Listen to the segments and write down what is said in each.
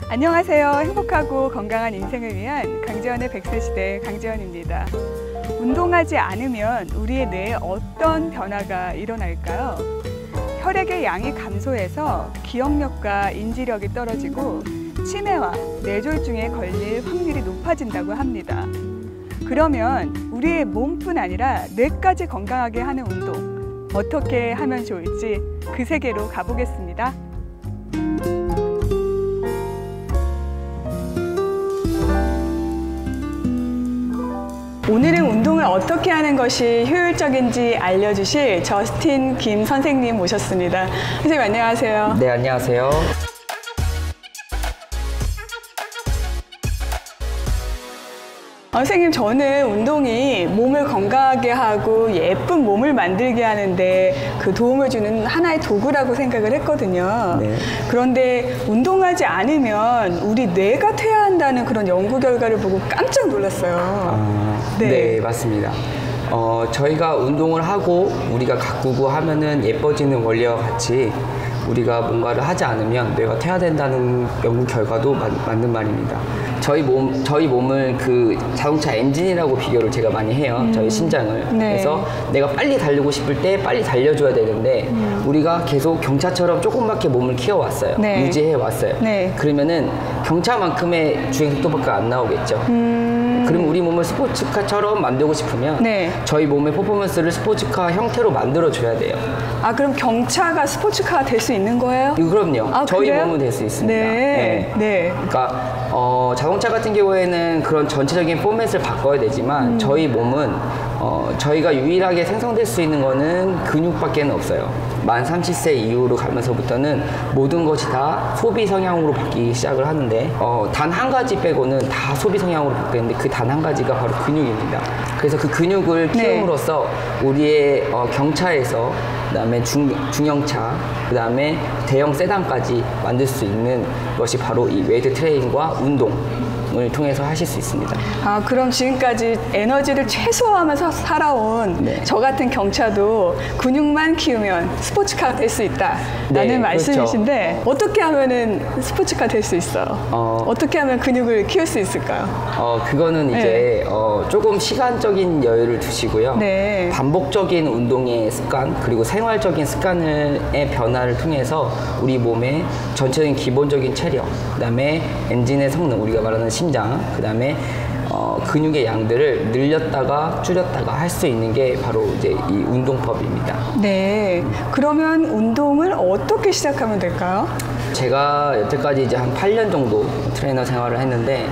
안녕하세요. 행복하고 건강한 인생을 위한 강재원의 100세시대 강재원입니다. 운동하지 않으면 우리의 뇌에 어떤 변화가 일어날까요? 혈액의 양이 감소해서 기억력과 인지력이 떨어지고 치매와 뇌졸중에 걸릴 확률이 높아진다고 합니다. 그러면 우리의 몸뿐 아니라 뇌까지 건강하게 하는 운동, 어떻게 하면 좋을지 그 세계로 가보겠습니다. 오늘은 운동을 어떻게 하는 것이 효율적인지 알려주실 저스틴 김 선생님 모셨습니다. 선생님 안녕하세요. 네, 안녕하세요. 선생님, 저는 운동이 몸을 건강하게 하고 예쁜 몸을 만들게 하는데 그 도움을 주는 하나의 도구라고 생각을 했거든요. 네. 그런데 운동하지 않으면 우리 뇌가 퇴화한다는 그런 연구 결과를 보고 깜짝 놀랐어요. 네, 맞습니다. 저희가 운동을 하고 우리가 가꾸고 하면은 예뻐지는 원리와 같이 우리가 뭔가를 하지 않으면 뇌가 퇴화된다는 연구 결과도 맞는 말입니다. 저희 몸을 그 자동차 엔진이라고 비교를 제가 많이 해요. 저희 심장을. 네. 그래서 내가 빨리 달리고 싶을 때 빨리 달려줘야 되는데 우리가 계속 경차처럼 조금밖에 몸을 키워왔어요. 네. 유지해왔어요. 네. 그러면은 경차만큼의 주행 속도밖에 안 나오겠죠. 그럼 우리 몸을 스포츠카처럼 만들고 싶으면 네. 저희 몸의 퍼포먼스를 스포츠카 형태로 만들어줘야 돼요. 아, 그럼 경차가 스포츠카가 될 수 있는 거예요? 그럼요. 아, 저희 그래요? 몸은 될 수 있습니다. 네. 네. 그러니까 자동차 같은 경우에는 그런 전체적인 포맷을 바꿔야 되지만 저희 몸은 저희가 유일하게 생성될 수 있는 거는 근육밖에 없어요. 만 30세 이후로 가면서부터는 모든 것이 다 소비 성향으로 바뀌기 시작을 하는데 단 한 가지 빼고는 다 소비 성향으로 바뀌는데 그 단 한 가지가 바로 근육입니다. 그래서 그 근육을 키움으로써 우리의 경차에서 그다음에 중형차, 그다음에 대형 세단까지 만들 수 있는 것이 바로 이 웨이트 트레이닝과 운동을 통해서 하실 수 있습니다. 아, 그럼 지금까지 에너지를 최소화하면서 살아온 네. 저 같은 경차도 근육만 키우면 스포츠카가 될 수 있다라는 네, 말씀이신데 그렇죠. 어떻게 하면은 스포츠카 될 수 있어요? 어떻게 하면 근육을 키울 수 있을까요? 그거는 이제 조금 시간적인 여유를 두시고요. 네. 반복적인 운동의 습관 그리고 생활적인 습관의 변화를 통해서 우리 몸의 전체적인 기본적인 체력, 그다음에 엔진의 성능, 우리가 말하는 심장, 그다음에 근육의 양들을 늘렸다가 줄였다가 할 수 있는 게 바로 이제 이 운동법입니다. 네. 그러면 운동을 어떻게 시작하면 될까요? 제가 여태까지 이제 한 8년 정도 트레이너 생활을 했는데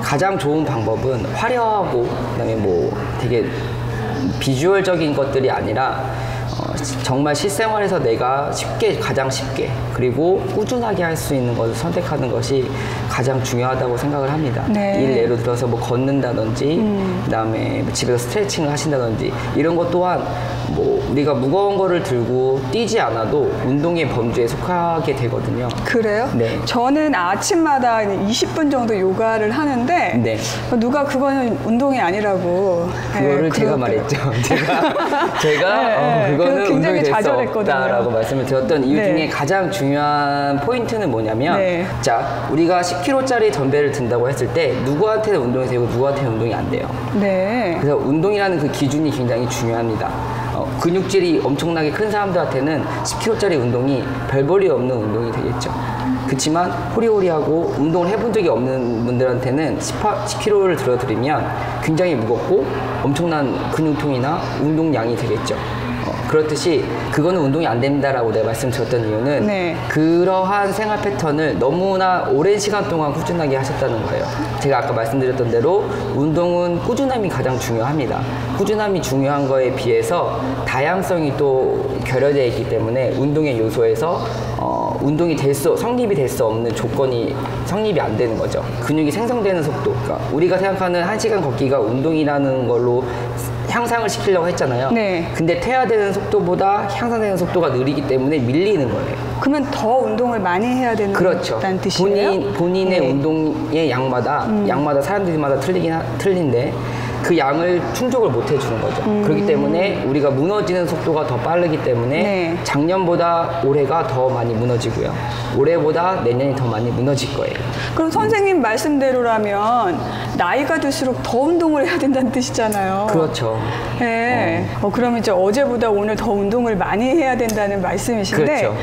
가장 좋은 방법은 화려하고 그다음에 뭐 되게 비주얼적인 것들이 아니라 정말 실생활에서 내가 가장 쉽게 그리고 꾸준하게 할 수 있는 것을 선택하는 것이 가장 중요하다고 생각을 합니다. 네. 예를 들어서 뭐 걷는다든지 그다음에 집에서 스트레칭을 하신다든지 이런 것 또한 뭐 우리가 무거운 거를 들고 뛰지 않아도 운동의 범주에 속하게 되거든요. 그래요? 네. 저는 아침마다 20분 정도 요가를 하는데 네. 누가 그거는 운동이 아니라고 그거를 제가 말했죠. 제가 그거는 굉장히 운동이 될 수 좌절했거든요. 없다라고 말씀을 드렸던 이유 네. 중에 가장 중요한 포인트는 뭐냐면 네. 자, 우리가 10kg짜리 덤벨을 든다고 했을 때 누구한테는 운동이 되고 누구한테는 운동이 안 돼요. 네. 그래서 운동이라는 그 기준이 굉장히 중요합니다. 근육질이 엄청나게 큰 사람들한테는 10kg짜리 운동이 별 볼이 없는 운동이 되겠죠. 그렇지만 호리호리하고 운동을 해본 적이 없는 분들한테는 10kg를 들어드리면 굉장히 무겁고 엄청난 근육통이나 운동량이 되겠죠. 그렇듯이 그거는 운동이 안 됩니다라고 내가 말씀드렸던 이유는 네. 그러한 생활 패턴을 너무나 오랜 시간 동안 꾸준하게 하셨다는 거예요. 제가 아까 말씀드렸던 대로 운동은 꾸준함이 가장 중요합니다. 꾸준함이 중요한 거에 비해서 다양성이 또 결여되어 있기 때문에 운동의 요소에서 성립이 될 수 없는 조건이 성립이 안 되는 거죠. 근육이 생성되는 속도, 그러니까 우리가 생각하는 1시간 걷기가 운동이라는 걸로 향상을 시키려고 했잖아요. 네. 근데 퇴화되는 속도보다 향상되는 속도가 느리기 때문에 밀리는 거예요. 그러면 더 운동을 많이 해야 되는 그렇죠. 뜻이에요? 본인의 네. 운동의 양마다 사람들마다 틀린데 그 양을 충족을 못 해주는 거죠. 그렇기 때문에 우리가 무너지는 속도가 더 빠르기 때문에 네. 작년보다 올해가 더 많이 무너지고요. 올해보다 내년이 더 많이 무너질 거예요. 그럼 선생님 말씀대로라면 나이가 들수록 더 운동을 해야 된다는 뜻이잖아요. 그렇죠. 네. 그러면 이제 어제보다 오늘 더 운동을 많이 해야 된다는 말씀이신데, 그렇죠.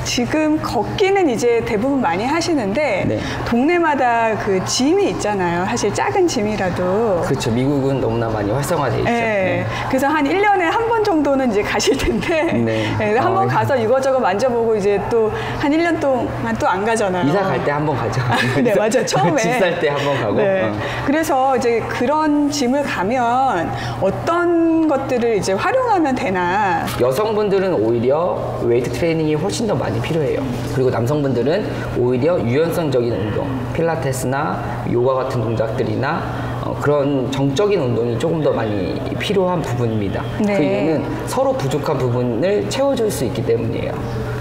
지금 걷기는 이제 대부분 많이 하시는데, 네. 동네마다 그 짐이 있잖아요. 사실 작은 짐이라도. 그렇죠. 미국은 너무나 많이 활성화돼 있죠. 네. 그래서 한 1년에 한 번 정도는 이제 가실 텐데, 네. 한번 가서 이거저거 만져보고 이제 또 한 1년 동안 또 안 가잖아요. 이사 갈 때 한 번 가죠. 네, 맞아요. 처음에. 집 살 때 한 번 가고. 네. 그래서 이제 그런 짐을 가면 어떤 것들을 이제 활용하면 되나? 여성분들은 오히려 웨이트 트레이닝이 훨씬 더 많이 필요해요. 그리고 남성분들은 오히려 유연성적인 운동, 필라테스나 요가 같은 동작들이나 그런 정적인 운동이 조금 더 많이 필요한 부분입니다. 네. 그 이유는 서로 부족한 부분을 채워줄 수 있기 때문이에요.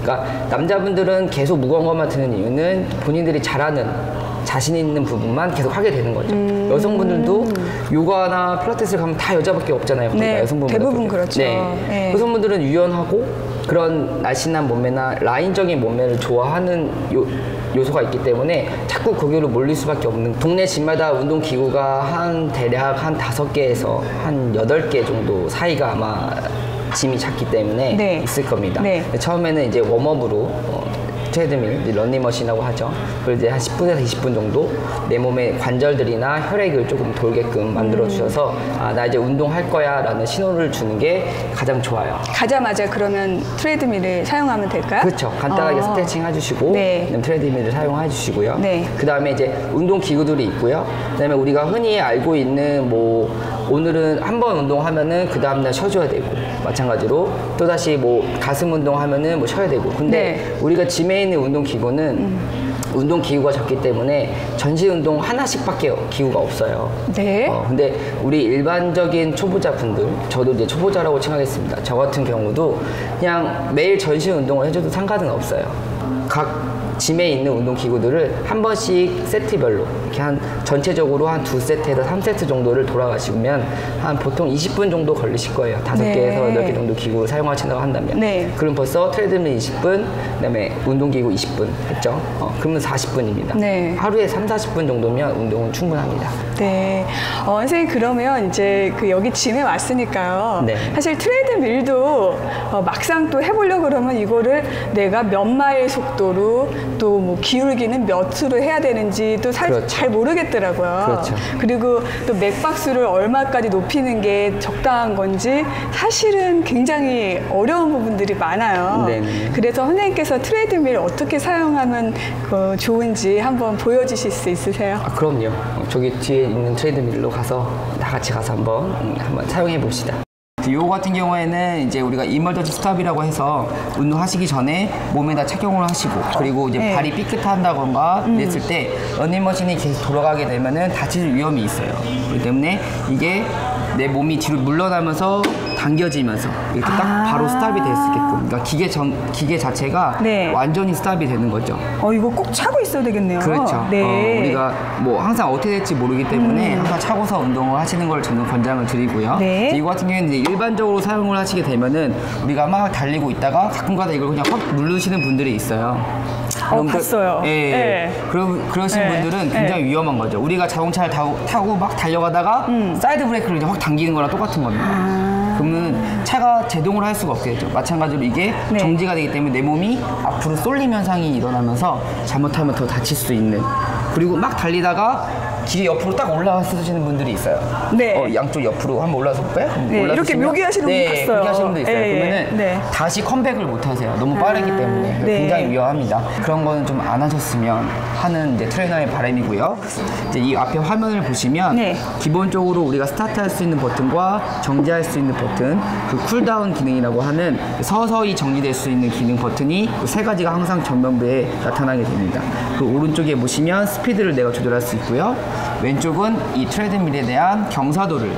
그러니까 남자분들은 계속 무거운 것만 드는 이유는 본인들이 잘하는 자신 있는 부분만 계속 하게 되는 거죠. 여성분들도 요가나 필라테스를 가면 다 여자밖에 없잖아요. 네, 여성분들 대부분 그렇죠. 네. 네. 여성분들은 유연하고 그런 날씬한 몸매나 라인적인 몸매를 좋아하는 요소가 있기 때문에 자꾸 거기로 몰릴 수밖에 없는, 동네 집마다 운동기구가 대략 한 5개에서 한 8개 정도 사이가 아마 짐이 작기 때문에 네. 있을 겁니다. 네. 처음에는 이제 웜업으로 트레드밀, 런닝머신이라고 하죠. 그걸 이제 한 10분에서 20분 정도 내 몸의 관절들이나 혈액을 조금 돌게끔 만들어 주셔서 나 이제 운동할 거야 라는 신호를 주는 게 가장 좋아요. 가자마자 그러면 트레드밀을 사용하면 될까요? 그렇죠. 간단하게 스트레칭 해주시고 네. 트레드밀을 사용해 주시고요. 네. 그 다음에 이제 운동 기구들이 있고요. 그 다음에 우리가 흔히 알고 있는 오늘은 한 번 운동하면은 그 다음날 쉬어줘야 되고, 마찬가지로 또다시 가슴 운동하면은 쉬어야 되고. 근데 네. 우리가 짐에 있는 운동 기구는 운동 기구가 적기 때문에 전신 운동 하나씩밖에 기구가 없어요. 네. 근데 우리 일반적인 초보자분들, 저도 이제 초보자라고 칭하겠습니다. 저 같은 경우도 그냥 매일 전신 운동을 해줘도 상관은 없어요. 각 짐에 있는 운동 기구들을 한 번씩 세트별로 이렇게 전체적으로 한 2세트에서 3세트 정도를 돌아가시면 한 보통 20분 정도 걸리실 거예요. 5개에서 네. 8개 정도 기구를 사용하신다고 한다면. 네. 그럼 벌써 트레드밀 20분, 그다음에 운동기구 20분 했죠. 그러면 40분입니다. 네. 하루에 30-40분 정도면 운동은 충분합니다. 네. 선생님, 그러면 이제 여기 짐에 왔으니까요. 네. 사실 트레드밀도 막상 또 해보려고 그러면 이거를 내가 몇 마일 속도로 또 기울기는 몇으로 해야 되는지 또 그렇죠. 잘 모르겠더라고요. 그렇죠. 그리고 또 맥박수를 얼마까지 높이는 게 적당한 건지 사실은 굉장히 어려운 부분들이 많아요. 네네. 그래서 선생님께서 트레드밀 어떻게 사용하면 좋은지 한번 보여주실 수 있으세요? 그럼요. 저기 뒤에 있는 트레드밀로 가서 다 같이 가서 한번 사용해 봅시다. 요거 같은 경우에는 이제 우리가 이멀전시 스탑이라고 해서 운동하시기 전에 몸에다 착용을 하시고, 그리고 이제 네. 발이 삐끗한다던가 그랬을 때 러닝머신이 계속 돌아가게 되면은 다칠 위험이 있어요. 그렇기 때문에 이게 내 몸이 뒤로 물러나면서 당겨지면서 이렇게 딱 바로 스탑이 될 수 있게끔, 그러니까 기계 자체가 네. 완전히 스탑이 되는 거죠. 이거 꼭 차고 있어야 되겠네요. 그렇죠. 네. 우리가 항상 어떻게 될지 모르기 때문에 항상 차고서 운동을 하시는 걸 저는 권장을 드리고요. 네. 이거 같은 경우에는 이제 일반적으로 사용을 하시게 되면은 우리가 막 달리고 있다가 가끔가다 이걸 그냥 확 누르시는 분들이 있어요. 봤어요. 예. 네. 그러신 네. 분들은 굉장히 위험한 거죠. 우리가 자동차를 타고 막 달려가다가 사이드 브레이크를 그냥 확 당기는 거랑 똑같은 겁니다. 그러면 차가 제동을 할 수가 없게 되죠. 마찬가지로 이게 네. 정지가 되기 때문에 내 몸이 앞으로 쏠림 현상이 일어나면서 잘못하면 더 다칠 수 있는, 그리고 막 달리다가 길이 옆으로 딱 올라서시는 분들이 있어요. 네. 양쪽 옆으로 한번 올라서 볼까요? 네, 이렇게 묘기하시는 분 봤어요. 묘기 하시는 분도 있어요. 예, 그러면은 네. 다시 컴백을 못 하세요. 너무 빠르기 때문에. 네. 굉장히 위험합니다. 그런 거는 좀 안 하셨으면 하는 이제 트레이너의 바람이고요. 이제 이 앞에 화면을 보시면 네. 기본적으로 우리가 스타트할 수 있는 버튼과 정지할 수 있는 버튼, 그 쿨다운 기능이라고 하는 서서히 정지될 수 있는 기능 버튼이 세 가지가 항상 전면부에 나타나게 됩니다. 그 오른쪽에 보시면 스피드를 내가 조절할 수 있고요. 왼쪽은 이 트레드밀에 대한 경사도를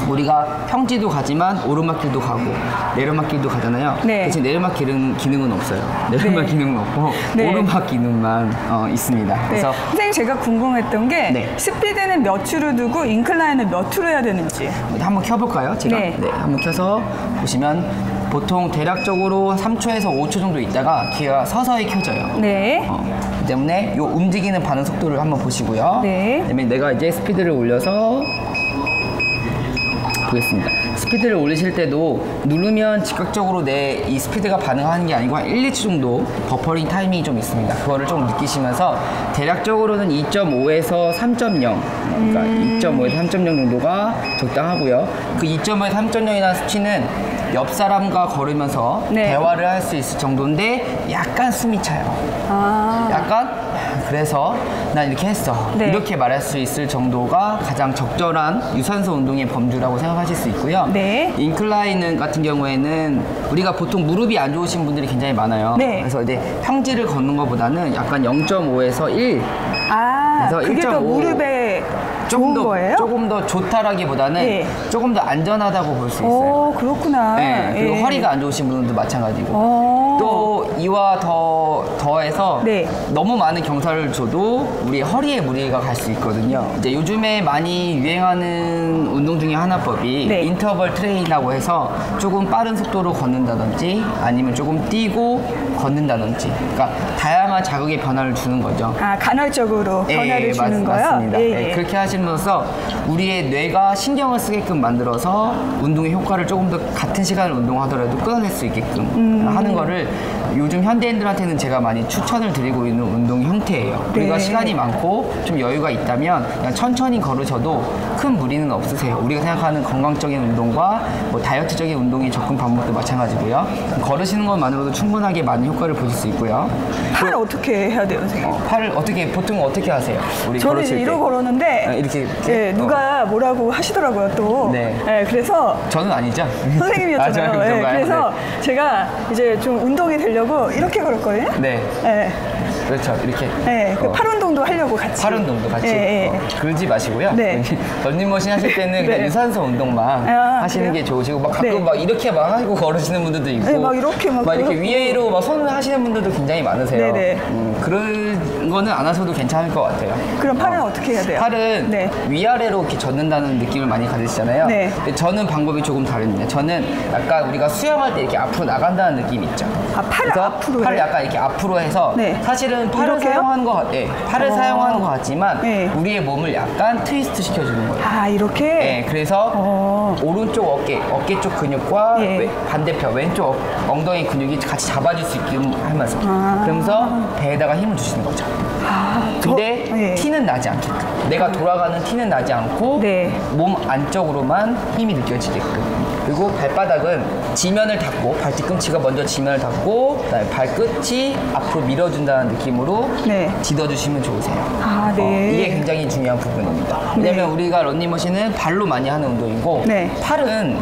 우리가 평지도 가지만 오르막길도 가고 내리막길도 가잖아요. 네. 대신 내리막 기능은 없어요. 내리막 네. 기능은 없고 네. 오르막 기능만 있습니다. 네. 그래서 선생님 제가 궁금했던 게 네. 스피드는 몇으로 두고 인클라인은 몇으로 해야 되는지. 한번 켜볼까요? 제가 네. 한번 켜서 보시면 보통 대략적으로 3초에서 5초 정도 있다가 기어가 서서히 켜져요. 네. 그 때문에 이 움직이는 반응 속도를 한번 보시고요. 네. 그다음에 내가 이제 스피드를 올려서 보겠습니다. 스피드를 올리실 때도 누르면 즉각적으로 내 이 스피드가 반응하는 게 아니고 한 1, 2초 정도 버퍼링 타이밍이 좀 있습니다. 그거를 좀 느끼시면서 대략적으로는 2.5에서 3.0 그러니까 2.5에서 3.0 정도가 적당하고요. 그 2.5에서 3.0이라는 수치는 옆 사람과 걸으면서 네. 대화를 할 수 있을 정도인데 약간 숨이 차요. 아. 약간 그래서 난 이렇게 했어. 네. 이렇게 말할 수 있을 정도가 가장 적절한 유산소 운동의 범주라고 생각하실 수 있고요. 네. 인클라인 같은 경우에는 우리가 보통 무릎이 안 좋으신 분들이 굉장히 많아요. 네. 그래서 이제 평지를 걷는 것보다는 약간 0.5에서 1 아, 그래서 그게 더 1.5 무릎에 좋은 거예요? 조금 더 좋다라기보다는 네. 조금 더 안전하다고 볼 수 있어요. 오, 그렇구나. 네, 그리고 예. 허리가 안 좋으신 분들도 마찬가지고. 오. 또 이와 더해서 네. 너무 많은 경사를 줘도 우리 허리에 무리가 갈 수 있거든요. 이제 요즘에 많이 유행하는 운동 중에 하나법이 네. 인터벌 트레이라고 해서 조금 빠른 속도로 걷는다든지 아니면 조금 뛰고 걷는다든지, 그러니까 다양한 자극의 변화를 주는 거죠. 아, 간헐적으로 변화를 주는 거요? 맞습니다. 예, 예, 예. 그렇게 하심으로써 우리의 뇌가 신경을 쓰게끔 만들어서 운동의 효과를 조금 더 같은 시간을 운동하더라도 끊어낼 수 있게끔 하는 거를 요즘 현대인들한테는 제가 많이 추천을 드리고 있는 운동 형태예요. 네. 우리가 시간이 많고 좀 여유가 있다면 그냥 천천히 걸으셔도 큰 무리는 없으세요. 우리가 생각하는 건강적인 운동과 뭐 다이어트적인 운동의 접근 방법도 마찬가지고요. 걸으시는 것만으로도 충분하게 많은 효과를 보실 수 있고요. 팔 어떻게 해야 돼요, 선생님? 팔을 보통 어떻게 하세요? 우리 저는 걸으실 이제 때. 이러고 걸었는데 이렇게 예, 누가 뭐라고 하시더라고요 또. 네. 예, 그래서 저는 아니죠. 선생님이었잖아요. 아, 저는 예, 그런가요? 그래서 제가 이제 좀 운동이 되려고 이렇게 걸었거든요. 네. 예, 그렇죠. 이렇게. 예, 그 팔 운동도 하려고 같이. 팔 운동도 같이. 예, 예. 그러지 마시고요. 네. 런닝머신 하실 때는 그냥 네. 유산소 운동만 아, 하시는 그래요? 게 좋으시고, 막 가끔 네. 막 이렇게 막 하고 걸으시는 분들도 있고, 네, 막 이렇게 막 이렇게 그렇고. 위로 막 손을 하시는 분들도 굉장히 많으세요. 네네. 그런 거는 안 하셔도 괜찮을 것 같아요. 그럼 팔은 어떻게 해야 돼요? 팔은 네. 위아래로 이렇게 젓는다는 느낌을 많이 가지시잖아요. 네. 근데 저는 방법이 조금 다릅니다. 저는 약간 우리가 수영할 때 이렇게 앞으로 나간다는 느낌 있죠. 아, 팔을 그래서 앞으로 팔을 해요? 약간 이렇게 앞으로 해서 네. 사실은 팔을 이렇게요? 사용하는 팔을 사용하는 것 같지만 네. 우리의 몸을 약간 트위스트 시켜주는 거예요. 아, 이렇게? 네, 그래서 오른쪽 어깨 쪽 근육과 예. 반대편 왼쪽 엉덩이 근육이 같이 잡아줄 수 있게 하면서 그러면서 배에다가 힘을 주시는 거죠. 근데 네. 티는 나지 않게끔, 내가 돌아가는 티는 나지 않고 네. 몸 안쪽으로만 힘이 느껴지게끔. 그리고 발바닥은 지면을 닫고, 발 뒤꿈치가 먼저 지면을 닫고 그다음에 발끝이 앞으로 밀어준다는 느낌으로 네. 딛어주시면 좋으세요. 아, 네. 이게 굉장히 중요한 부분입니다. 왜냐면 네. 우리가 런닝머신은 발로 많이 하는 운동이고 네. 팔은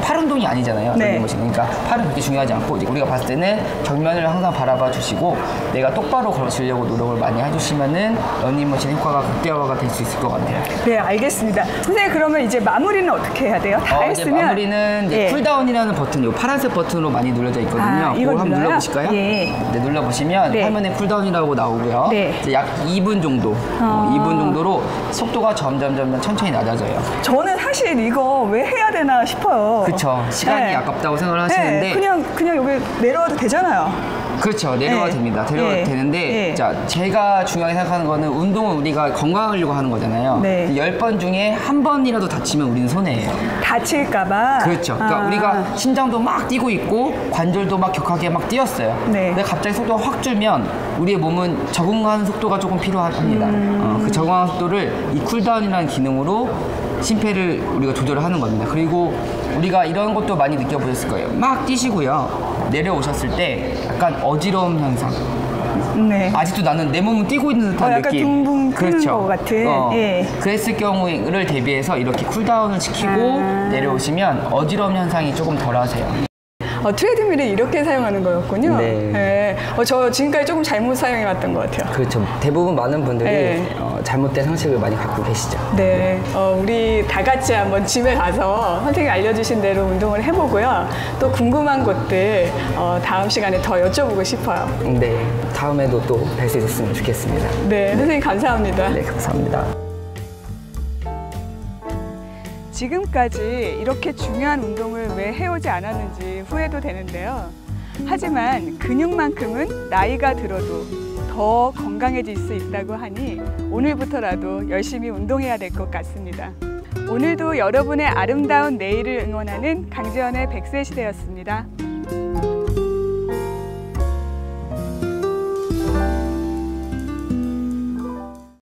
팔 운동이 아니잖아요. 네. 런닝머신. 그러니까 팔은 그렇게 중요하지 않고 이제 우리가 봤을 때는 정면을 항상 바라봐 주시고 내가 똑바로 걸으시려고 노력을 많이 해주시면은 런닝머신 효과가 극대화가 될 수 있을 것 같아요. 네, 알겠습니다. 선생님, 그러면 이제 마무리는 어떻게 해야 돼요? 다 이제 했으면. 마무리는 이제 예. 쿨다운이라는 버튼, 요 파란색 버튼으로 많이 눌러져 있거든요. 아, 이걸 그걸 한번 눌러요? 눌러보실까요? 예. 네, 눌러보시면 네. 화면에 쿨다운이라고 나오고요. 네. 이제 약 2분 정도, 2분 정도로 속도가 점점 천천히 낮아져요. 저는 사실 이거 왜 해야 되나 싶어요. 그쵸. 시간이 네. 아깝다고 생각을 하시는데. 네, 그냥 여기 내려와도 되잖아요. 그렇죠. 내려가 네. 됩니다. 내려가 네. 되는데, 네. 자, 제가 중요하게 생각하는 거는 운동은 우리가 건강하려고 하는 거잖아요. 네. 10번 중에 한 번이라도 다치면 우리는 손해예요. 다칠까봐. 그렇죠. 그러니까 우리가 심장도 막 뛰고 있고 관절도 막 격하게 막 뛰었어요. 네. 근데 갑자기 속도가 확 줄면 우리의 몸은 적응하는 속도가 조금 필요합니다. 그 적응하는 속도를 이 쿨다운이라는 기능으로 심폐를 우리가 조절을 하는 겁니다. 그리고 우리가 이런 것도 많이 느껴보셨을 거예요. 막 뛰시고요. 내려오셨을 때 약간 어지러움 현상. 네. 아직도 나는 내 몸은 뛰고 있는 듯한 약간 느낌. 둥둥 뜨는 것 같은. 예. 그랬을 경우를 대비해서 이렇게 쿨다운을 시키고 내려오시면 어지러움 현상이 조금 덜 하세요. 트레드밀을 이렇게 사용하는 거였군요. 네. 네. 저 지금까지 조금 잘못 사용해왔던 것 같아요. 그렇죠. 대부분 많은 분들이 네. 잘못된 상식을 많이 갖고 계시죠. 네, 우리 다 같이 한번 집에 가서 선생님이 알려주신 대로 운동을 해보고요. 또 궁금한 것들 다음 시간에 더 여쭤보고 싶어요. 네, 다음에도 또 뵐 수 있었으면 좋겠습니다. 네, 선생님 감사합니다. 네, 감사합니다. 지금까지 이렇게 중요한 운동을 왜 해오지 않았는지 후회도 되는데요. 하지만 근육만큼은 나이가 들어도 더 건강해질 수 있다고 하니 오늘부터라도 열심히 운동해야 될 것 같습니다. 오늘도 여러분의 아름다운 내일을 응원하는 강지연의 100세 시대였습니다.